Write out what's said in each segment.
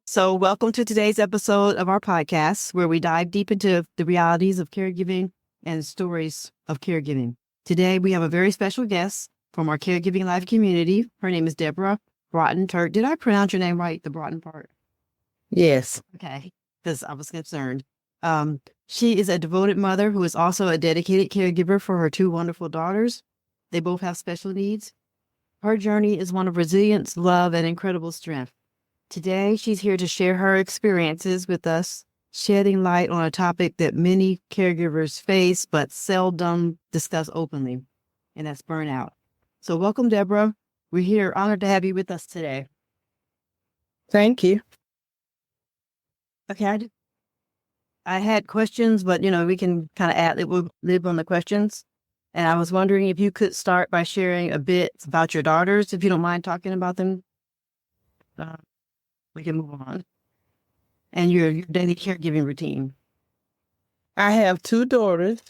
So, welcome to today's episode of our podcast, where we dive deep into the realities of caregiving and stories of caregiving. Today, we have a very special guest from our Caregiving Life community. Her name is Deborah Turk. Did I pronounce your name right, the Broughton part? Yes. Okay, because I was concerned. She is a devoted mother who is also a dedicated caregiver for her two wonderful daughters. They both have special needs. Her journey is one of resilience, love, and incredible strength. Today, she's here to share her experiences with us, shedding light on a topic that many caregivers face but seldom discuss openly, and that's burnout. So welcome, Deborah. We're here, honored to have you with us today. Thank you. Okay, I had questions, but we can kind of live on the questions. And I was wondering if you could start by sharing a bit about your daughters, if you don't mind talking about them. We can move on. And your daily caregiving routine. I have two daughters.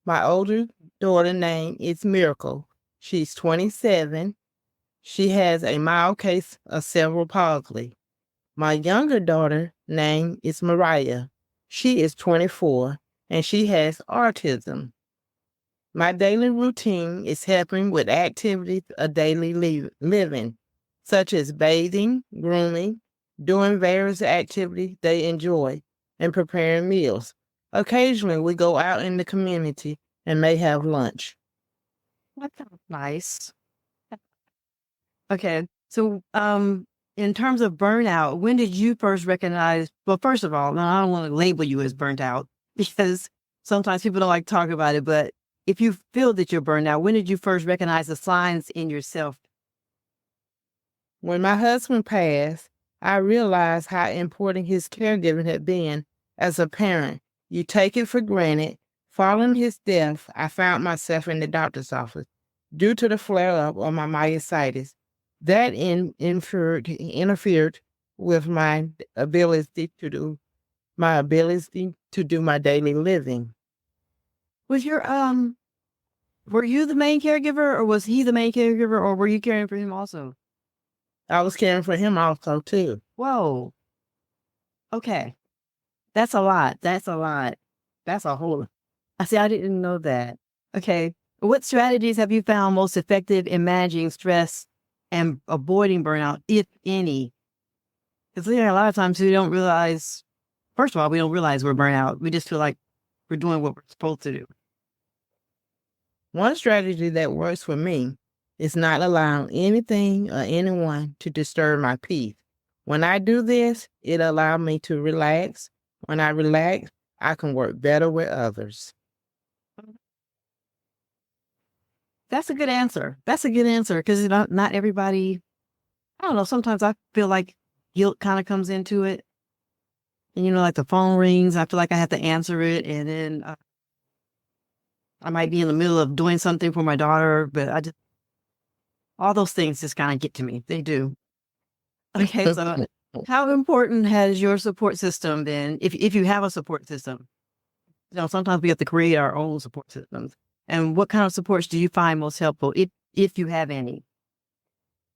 My older daughter name is Miracle. She's 27. She has a mild case of cerebral palsy. My younger daughter name is Mariah. She is 24 and she has autism. My daily routine is helping with activities of daily living, such as bathing, grooming, doing various activities they enjoy, and preparing meals. Occasionally, we go out in the community and may have lunch. That sounds nice. Okay. So, in terms of burnout, when did you first recognize? Well, first of all, now I don't want to label you as burnt out because sometimes people don't like to talk about it. But if you feel that you're burnt out, when did you first recognize the signs in yourself? When my husband passed, I realized how important his caregiving had been as a parent. You take it for granted. Following his death, I found myself in the doctor's office due to the flare-up of my myositis. That interfered with my ability to do my daily living. Was were you the main caregiver, or was he the main caregiver, or were you caring for him also? I was caring for him also too. Whoa. Okay. That's a lot. That's a whole. I see. I didn't know that. Okay. What strategies have you found most effective in managing stress and avoiding burnout, if any? Because a lot of times we don't realize, first of all, we don't realize we're burnt out. We just feel like we're doing what we're supposed to do. One strategy that works for me is not allowing anything or anyone to disturb my peace. When I do this, it allows me to relax. When I relax, I can work better with others. That's a good answer. That's a good answer because not everybody, I don't know, sometimes I feel like guilt kind of comes into it. And like the phone rings, I feel like I have to answer it. And then I might be in the middle of doing something for my daughter, but all those things just kind of get to me. They do. Okay, so how important has your support system been, if you have a support system? Sometimes we have to create our own support systems. And what kind of supports do you find most helpful, if you have any?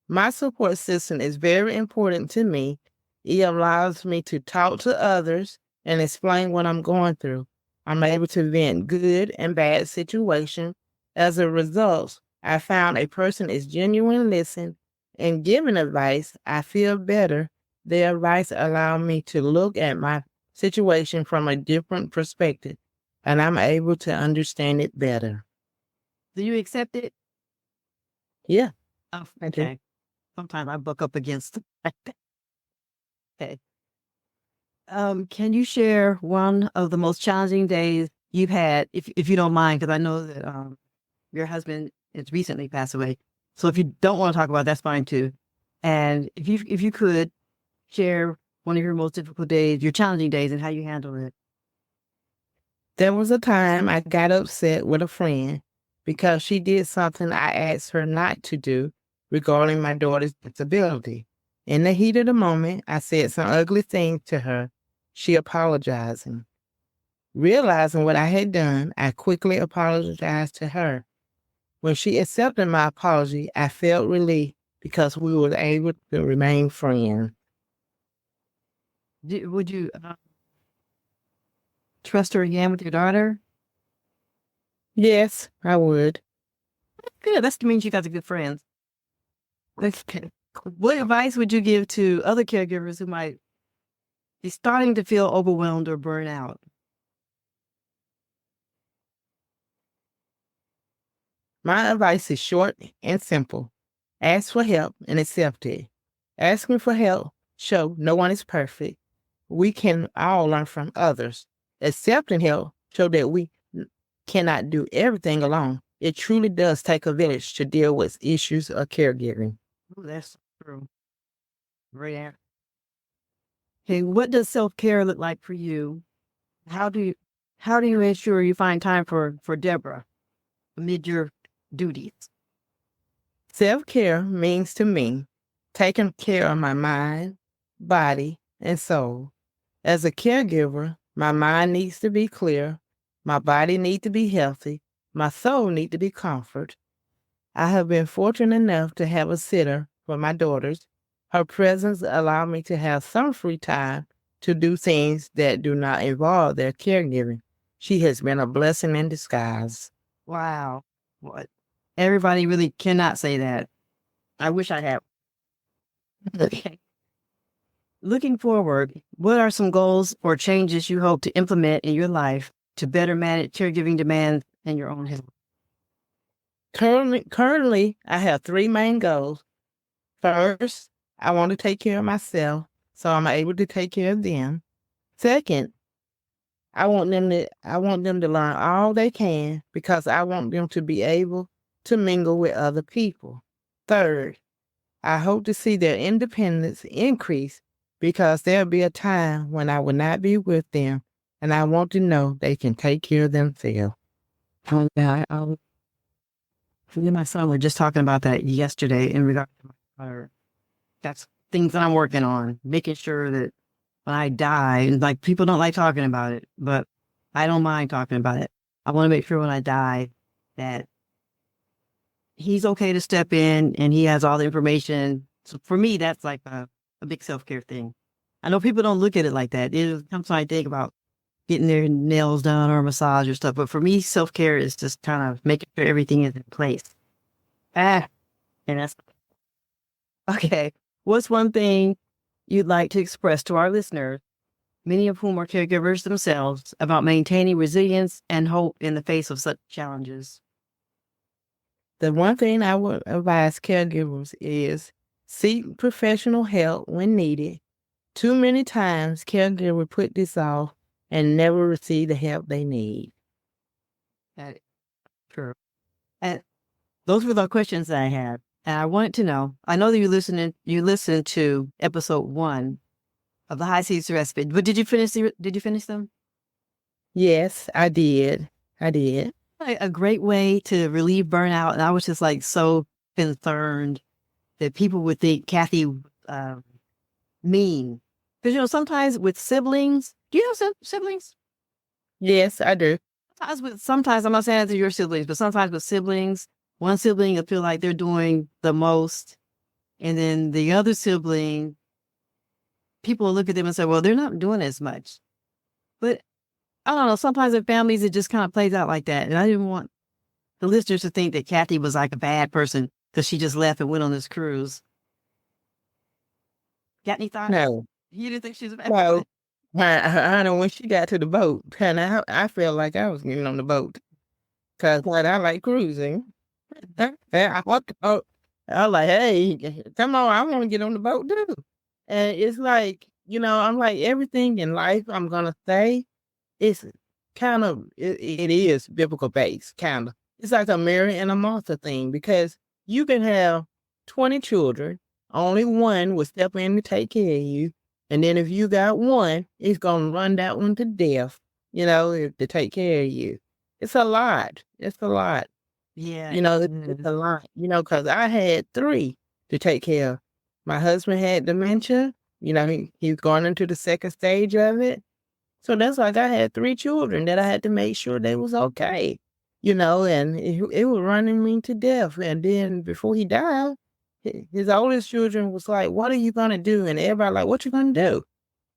My support system is very important to me. It allows me to talk to others and explain what I'm going through. I'm able to vent good and bad situations. As a result, I found a person is genuine listen and giving advice. I feel better. Their advice allow me to look at my situation from a different perspective, and I'm able to understand it better. Do you accept it? Yeah. Oh, okay. Sometimes I buck up against it. Okay. Can you share one of the most challenging days you've had, if you don't mind, because I know that your husband has recently passed away. So if you don't want to talk about it, that's fine too. And if you could share one of your most difficult days, your challenging days, and how you handle it. There was a time I got upset with a friend because she did something I asked her not to do regarding my daughter's disability. In the heat of the moment, I said some ugly things to her. She apologizing. Realizing what I had done, I quickly apologized to her. When she accepted my apology, I felt relief because we were able to remain friends. Would you trust her again with your daughter? Yes, I would. Good. That means you guys are good friends. Okay. What advice would you give to other caregivers who might be starting to feel overwhelmed or burn out? My advice is short and simple. Ask for help and accept it. Asking for help show no one is perfect. We can all learn from others. Accepting help show that we cannot do everything alone. It truly does take a village to deal with issues of caregiving. Ooh, that's true. Great answer. Okay, what does self-care look like for you? How do you ensure you find time for Deborah amid your duties? Self-care means to me taking care of my mind, body, and soul. As a caregiver, my mind needs to be clear, my body needs to be healthy, my soul needs to be comforted. I have been fortunate enough to have a sitter for my daughters. Her presence allowed me to have some free time to do things that do not involve their caregiving. She has been a blessing in disguise. Wow. What? Everybody really cannot say that. I wish I had. Okay. Looking forward, what are some goals or changes you hope to implement in your life to better manage caregiving demands and your own health? Currently, I have three main goals. First, I want to take care of myself, so I'm able to take care of them. Second, I want them to learn all they can because I want them to be able to mingle with other people. Third, I hope to see their independence increase because there'll be a time when I will not be with them, and I want to know they can take care of themselves. Oh, yeah, me and my son were just talking about that yesterday in regard to my daughter. That's things that I'm working on, making sure that when I die, and like people don't like talking about it, but I don't mind talking about it. I want to make sure when I die that he's okay to step in and he has all the information. So for me, that's like a big self-care thing. I know people don't look at it like that. It comes when I think about getting their nails done or a massage or stuff. But for me, self-care is just kind of making sure everything is in place. And that's okay. What's one thing you'd like to express to our listeners, many of whom are caregivers themselves, about maintaining resilience and hope in the face of such challenges? The one thing I would advise caregivers is seek professional help when needed. Too many times, caregivers put this off and never receive the help they need. That is true. And those were the questions that I had. And I wanted to know, I know that you listened to episode 1 of the High Seas Respite, but did you finish them? Yes, I did. I did. A great way to relieve burnout. And I was just like so concerned that people would think Kathy mean. Because, sometimes with siblings, do you have siblings? Yes, I do. Sometimes, I'm not saying that to your siblings, but sometimes with siblings, one sibling will feel like they're doing the most. And then the other sibling, people will look at them and say, well, they're not doing as much. But I don't know. Sometimes in families, it just kind of plays out like that. And I didn't want the listeners to think that Kathy was like a bad person because she just left and went on this cruise. Got any thoughts? No, You didn't think she was a bad no. person? I know when she got to the boat, and I felt like I was getting on the boat because I like cruising. And I walked out. I was like, hey, come on, I want to get on the boat too. And it's like, I'm like, everything in life I'm going to say, it's kind of, it is biblical based, kind of. It's like a Mary and a Martha thing because you can have 20 children, only one will step in to take care of you. And then if you got one, it's going to run that one to death, to take care of you. It's a lot. It's a lot. Yeah. It's a lot, because I had 3 to take care of. My husband had dementia. He's going into the second stage of it. So that's like I had 3 children that I had to make sure they was okay, and it was running me to death. And then before he died, his oldest children was like, what are you going to do? And everybody like, what you going to do?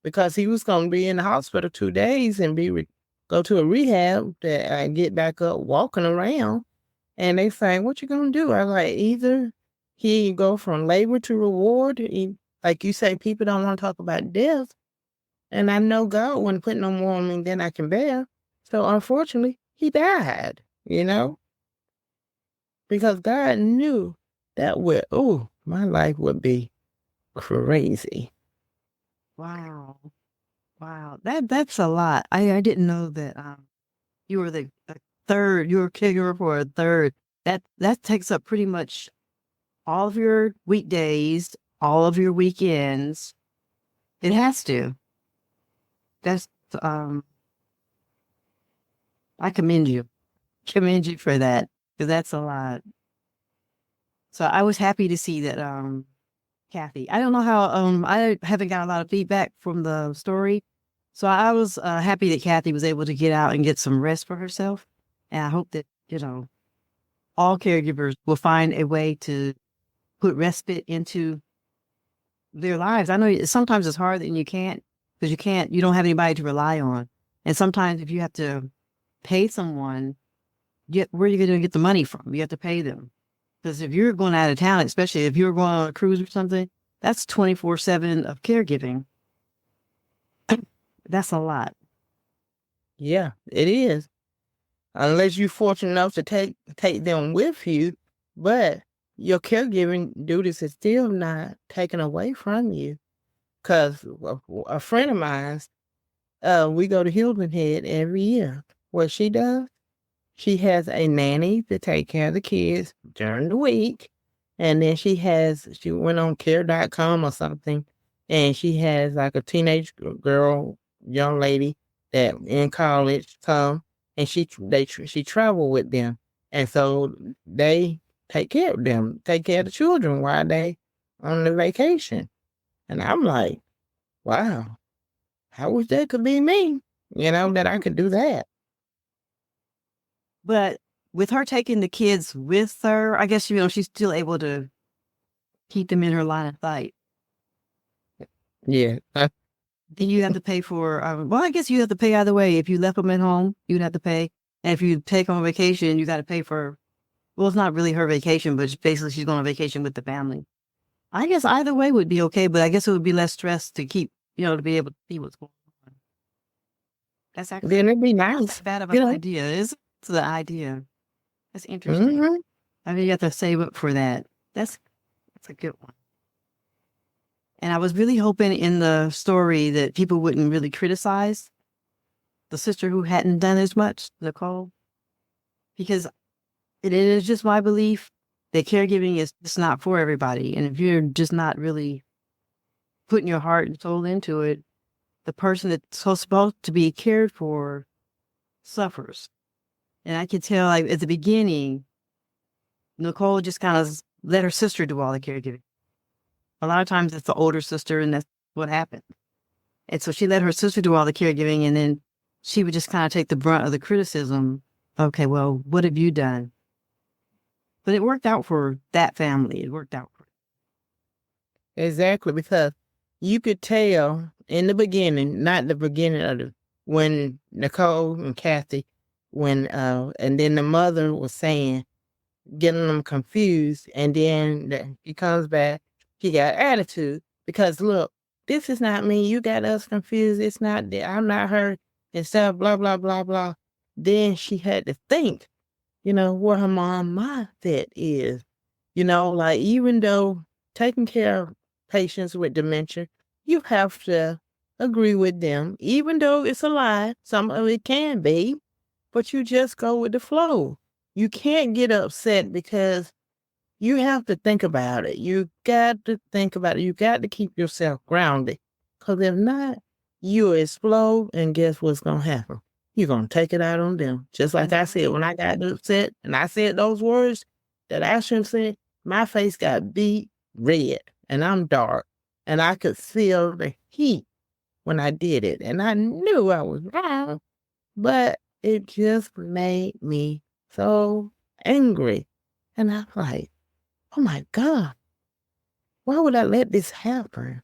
because he was going to be in the hospital 2 days and go to a rehab and get back up walking around. And they saying, what you going to do? I was like, either he go from labor to reward. Like you say, people don't want to talk about death. And I know God wouldn't put no more on me than I can bear. So unfortunately, he died, because God knew that my life would be crazy. Wow. Wow. That's a lot. I didn't know that you were the third, you were a caregiver for a third. That takes up pretty much all of your weekdays, all of your weekends. It has to. That's I commend you. Commend you for that, because that's a lot. So I was happy to see that Kathy. I don't know how I haven't got a lot of feedback from the story. So I was happy that Kathy was able to get out and get some rest for herself. And I hope that, all caregivers will find a way to put respite into their lives. I know sometimes it's hard and you can't, because you don't have anybody to rely on. And sometimes if you have to pay someone, where are you going to get the money from? You have to pay them. Because if you're going out of town, especially if you're going on a cruise or something, that's 24/7 of caregiving. That's a lot. Yeah, it is. Unless you're fortunate enough to take them with you, but your caregiving duties is still not taken away from you. Because a friend of mine's, we go to Hilton Head every year. What she does, she has a nanny to take care of the kids during the week. And then she went on care.com or something, and she has like a teenage young lady that in college come, and she travel with them. And so they take care of them, take care of the children while they on the vacation. And I'm like, wow, I wish that could be me, that I could do that. But with her taking the kids with her, I guess, she's still able to keep them in her line of sight. Yeah. Then you have to pay for, well, I guess you have to pay either way. If you left them at home, you'd have to pay. And if you take them on vacation, you got to pay for, well, it's not really her vacation, but basically she's going on vacation with the family. I guess either way would be okay, but I guess it would be less stress to keep, to be able to see what's going on. That's actually, then it'd be nice. bad of an idea. It's the idea. That's interesting. Mm-hmm. I mean, you have to save up for that. That's a good one. And I was really hoping in the story that people wouldn't really criticize the sister who hadn't done as much, Nicole, because it is just my belief that caregiving is just not for everybody. And if you're just not really putting your heart and soul into it, the person that's supposed to be cared for suffers. And I could tell, like, at the beginning, Nicole just kind of let her sister do all the caregiving. A lot of times it's the older sister, and that's what happened. And so she let her sister do all the caregiving, and then she would just kind of take the brunt of the criticism. Okay, well, what have you done? But it worked out for that family. It worked out for Exactly, because you could tell in the beginning, not the beginning of when Nicole and Kathy, and then the mother was saying, getting them confused, and then he comes back, he got attitude, because look, this is not me, you got us confused, it's not that, I'm not her, and stuff, blah, blah, blah, blah. Then she had to think, where her mom mindset is, like, even though taking care of patients with dementia, you have to agree with them, even though it's a lie, some of it can be, but you just go with the flow. You can't get upset because you have to think about it. You got to think about it. You got to keep yourself grounded. Because if not, you explode, and guess what's going to happen? You're going to take it out on them. Just like I said, when I got upset and I said those words that I shouldn't say, my face got beat red, and I'm dark. And I could feel the heat when I did it. And I knew I was wrong, but it just made me so angry. And I'm like, oh my God, why would I let this happen?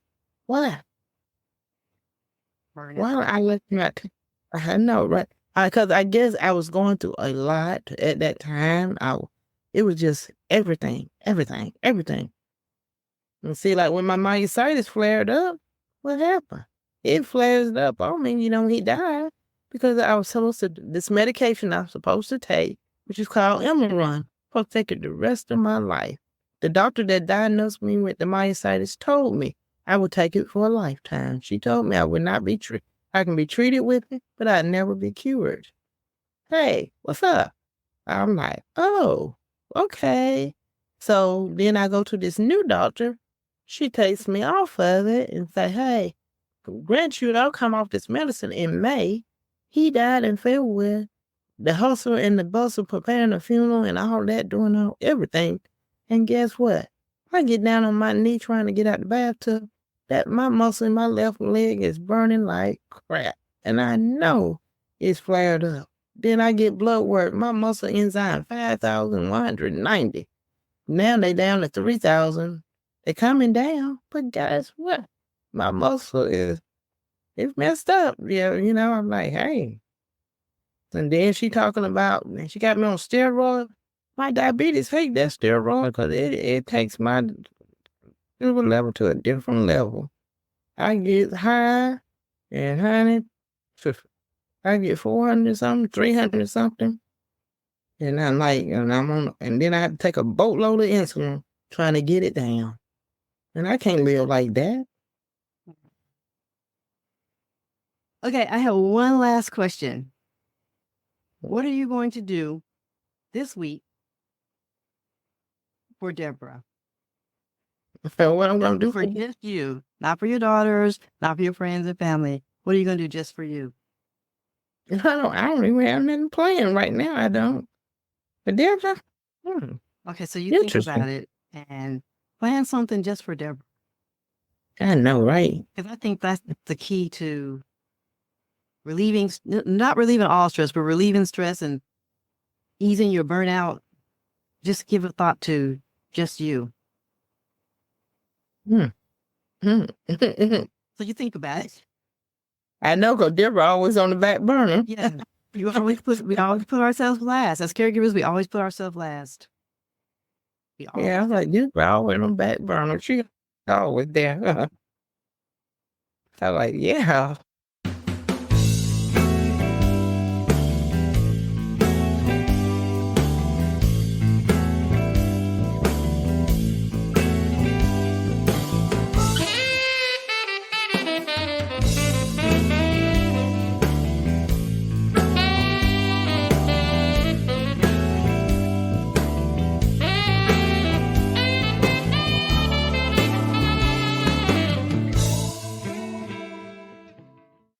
Why? Burnout. Why don't I let that? I know, right? Because I guess I was going through a lot at that time. It was just everything, everything, everything. And see, like when my myositis flared up, what happened? It flares up on me, he died because I was supposed to, this medication I was supposed to take, which is called Emerald, supposed to take it the rest of my life. The doctor that diagnosed me with the myositis told me I would take it for a lifetime. She told me I would not be treated. I can be treated with it, but I'd never be cured. Hey, what's up? I'm like, oh, okay. So then I go to this new doctor. She takes me off of it and say, hey, grant you don't come off this medicine in May. He died in February. The hustle and the bustle preparing the funeral and all that, doing all everything. And guess what? I get down on my knee trying to get out the bathtub. That my muscle in my left leg is burning like crap. And I know it's flared up. Then I get blood work. My muscle enzyme 5,190. Now they down to 3,000. They're coming down. But guys, what? My muscle it's messed up. Yeah, I'm like, hey. And then she talking about, and she got me on steroids. My diabetes hate that steroid because it takes my sugar level to a different level. I get high and honey, I get 400 something, 300 something. And I'm like, and then I have to take a boatload of insulin trying to get it down. And I can't live like that. Okay, I have one last question. What are you going to do this week for Deborah? So what I'm going to do For just you, not for your daughters, not for your friends and family. What are you going to do just for you? I don't even have nothing planned right now. I don't. But Deborah, Okay, so you think interesting. about it and plan something just for Deborah. I know, right? Because I think that's the key to relieving, not relieving all stress, but relieving stress and easing your burnout. Just give a thought to just you. Hmm. So you think about it. I know, because Deborah always on the back burner. Yeah. We always put ourselves last. As caregivers, we always put ourselves last. Yeah, I was like, Deborah always on the back burner. She always there. I was like, yeah.